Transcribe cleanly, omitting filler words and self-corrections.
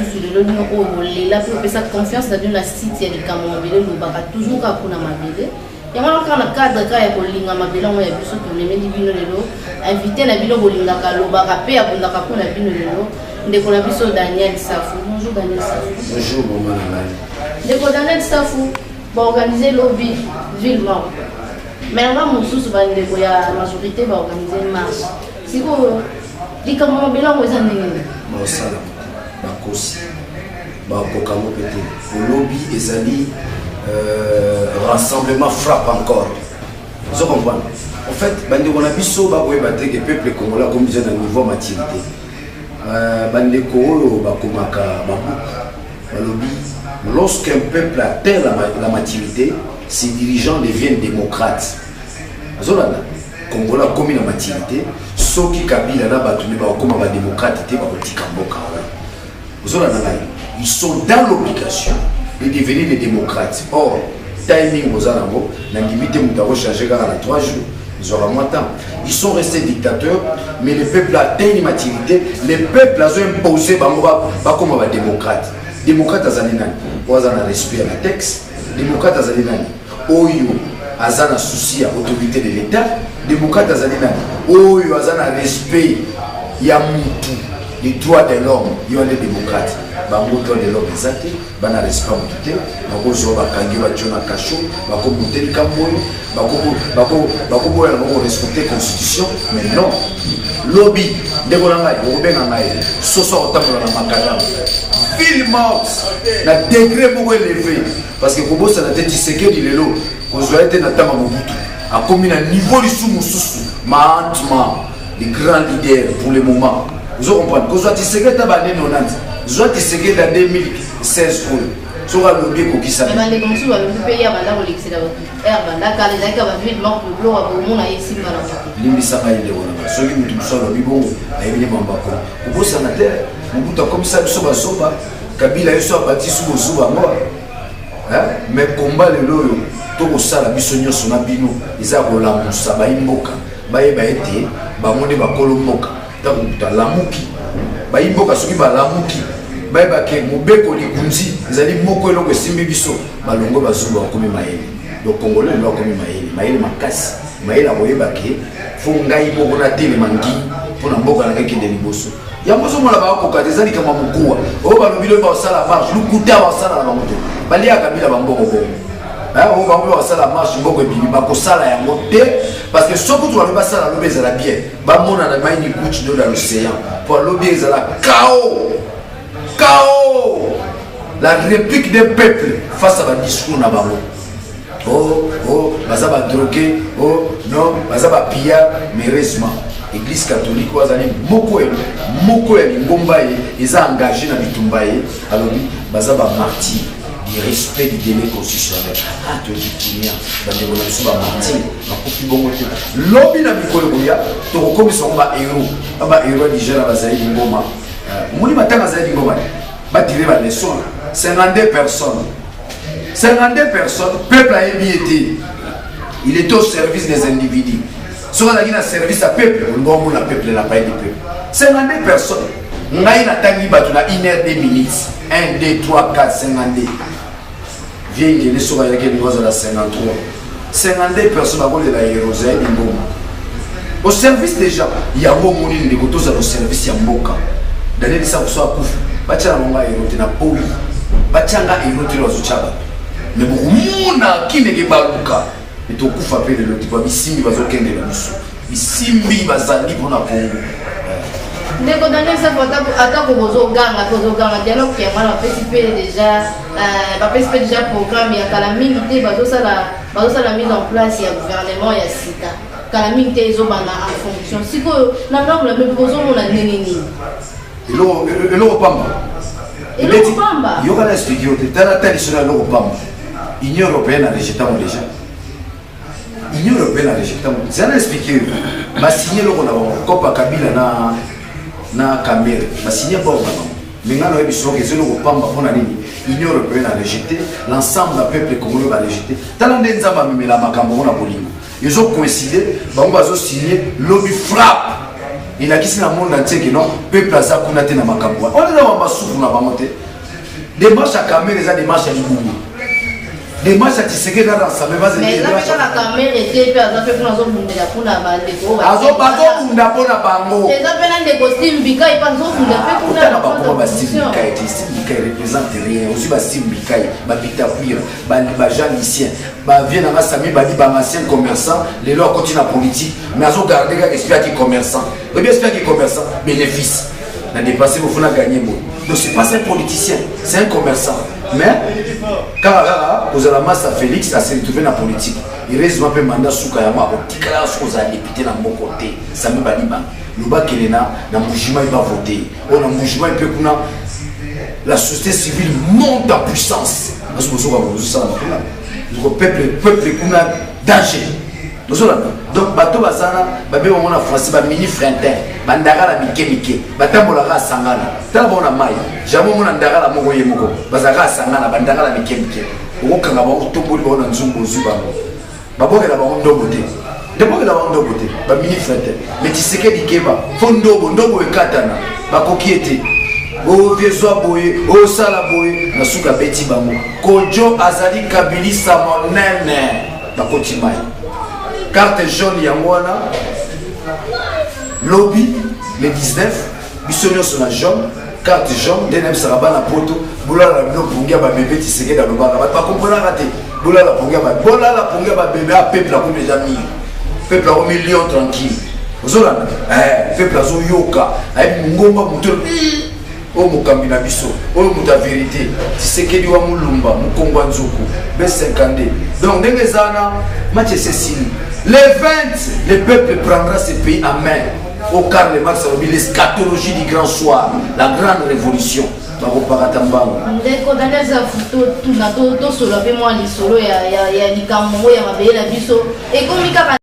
mosusu lelo bino oyo bolela mpe opesa confiance na bino na site ya likambo mabele lobaka toujours kaka mpona mabele yango kaka na cadre kaka ya kolinga mabele yango ya biso tolemeli bino lelo invité na bino bolingaka lobaka mpe abundaka mpona bino lelo ndeko na biso Daniel Safu. Bonjour Daniel Safu. Bonjour maman Nalai. Ndeko Daniel Safu baorganize lobby ville mort mais nanga mosusu bandeko ya majorité baorganize marche sikoyo likambo mabele yango eza ndenge nini baosala bakosi bakokango pete lobby ezali rassemblement frappe encore vous comprenez en fait bandeko na biso bakoyeba te ke peuple congolais comme déjà na niveau maturité bandeko oyo bakomaka babuku balobi lorsqu'un peuple atteint la maturité ses dirigeants deviennent démocrates azolanda Congolais comme la maturité soki Kabila na batuni bakoma ba démocrate te bakotika mboka ils sont dans l'obligation de devenir des démocrates. Or timing aux alambo na limite mutaro changer car à 3 jours ils auront moins de temps. Ils sont restés dictateurs mais le peuple a atteint une maturité, le peuple a imposé ba comme ba démocrate. Démocrate azali nani wazana respect à la texte, démocrate azali nani oyo azana souci à l'autorité de l'État, démocrate azali nani oyo azana respect ya mutu les droits de l'homme, il y a des démocrates. Les droits de l'homme, ils ont respect à tout. Ils ont respecté la constitution. Mais non, lobby, de ce soir, ville morte, na degré beaucoup élevé. Parce que Kobo, ça n'a été disséqué du lélo. Vous avez été dans à comme un niveau de sous-moussous, les grands leaders pour le moment. Vous comprenez que vous avez été en 90, vous avez été en 2016. Vous avez été en 2016. Vous avez été en 2016. Mais combat le loyo to sala biso nyonso na bino eza ko lamusa ba imboka ba yeba ete ba monde ba kolomboka ta lamuki ba imboka soki ba lamuki ba yeba ke mobeko likunzi ezali moko eloko simbi biso balongo bazuba komi maele donc congolais lo komi maele makasi maele aboyeba ke fo ngai moko na tele mangi pona mboka na kende liboso yango zo mala ba ko katezali kama mukua o ba lobilo ba sala marche lukuta ba sala na moto bali akabila ba mboko ko on va voir ça la marche mboko ebimi ba ko sala yango te parce que ce que tu vas pas ça la lobby ezala bien ba mona na mai ni couche dans l'océan pour lobby ezala chaos la réplique des peuples face à un discours na bango oh baza ba drogué oh non baza ba pilla mais heureusement Église catholique wazali moko ya ngomba eza engagé na bitumba ye alors baza ba martyr du respect du délai constitutionnel to ditunia bande bona biso ba martyr bakofi bongo te lobi na mikolo koya to kokomisa ba héros déjà na bazali ngoma moni matanga zali ngoma ba tirer ba leçon 52 personnes peuple a été il était au service des individus. Si on a un service à peuple, on a un peuple, n'a pas de peuple. 52 personnes. On a une heure, 2 minutes. 1, 2, 3, 4, 52. Viens, il y a sur la 53. 52 personnes à la Hérosée. Au service déjà, il y a un moment où il y a au service de Mboka. Dans les salles, il y a un héros qui est poli. Il y a un héros qui est mais beaucoup de gens qui ne sont pas là. Et tout coup frappé de l'autre, il simbi bazokende na biso. Il simbi bazali pona Congo. Ndeko Daniel Safu atako bozoganga dialogue qui a participé déjà participé déjà programme ya kala mingi bazosala mise en place ya gouvernement ya sika. Kala mingi te ezobana en fonction. Siko na ngambo la bozomona nini. Eloko pamba. Yoka na expliquer au tala traditionnel eloko pamba. L'Union européenne a rejeté déjà. L'Union européenne a rejeté. Ça a expliqué. Ma signé le Copa Kabila na Cameroun. Ma signé pas. Mais maintenant, l'Union européenne a rejeté. L'ensemble du peuple congolais a rejeté. Talandenza même la Macameroun a bolimo. Ils ont coïncidé. Ils ont signé lobby frappe. il a quitté le monde entier que non peuple aza kuna te na makambo on est dans masuku na bamote des marches à caméra les des marches à libungu des marches à tiseke dans ensemble vas mais là quand la caméra était puis aza fait pour nazo bundela pour na bande ko azo bunda pona bango les appels des costumes bika il pas zo bunda fait pour na ba ba style bika représente rien aussi ba style bika ba bita cuir ba Jean lycéen ba vient na sami ba di ba ancien commerçant les lois continue la politique mais azo garder ga esprit qui commerçant et bien esprit qui commerçant bénéfice na dépasser vous faut gagner bon donc c'est pas un politicien c'est un commerçant mais quand vous avez la masse à Félix à se retrouver dans la politique il reste un peu mandat sous Kayama au tikala sous aux députés dans mon côté ça me baliba le bas qui est là dans le mouvement il va voter on a mouvement il peut qu'on la société civile monte en puissance parce que vous avez ça le peuple qu'on a danger donc bateau basana babé on a français ba mini frontin bandaka la mike batambola ka sangana tala bona mai jamo mona ndaka la moko yemoko bazaka sangana bandaka la mike okanga ba utoboli bona nzumbo zuba baboke la ba ndobo te deboke la ba ndobo te ba mini frontin mais tiseke dikeba fo ndobo ekatana bakokiete o viezwa boye o sala boye na suka beti bango kojo azali kabilisa monene bakoti mai carte jaune Yangwana, lobby le 19, bisogno sur la jaune, carte jaune, DNM Saraba la poto, boula la pongia ba bébé tiseke dans le bar, pas comprendre raté, boula la pongia ba bébé à peuple comme les amis, peuple à million tranquille. Vous avez peuple à yoka, avec ngomba muto. O mukambi na biso o muta vérité tisekedi wa mulumba mukongwa nzuku B52 donc ndenge zana match Cécile le 20 le peuple prendra ce pays en main au Karl Marx l'eschatologie du grand soir la grande révolution bakoparatambanga ndeko daneza futo tuna to solo pe moi lisolo ya likambo ya mabele biso ekomika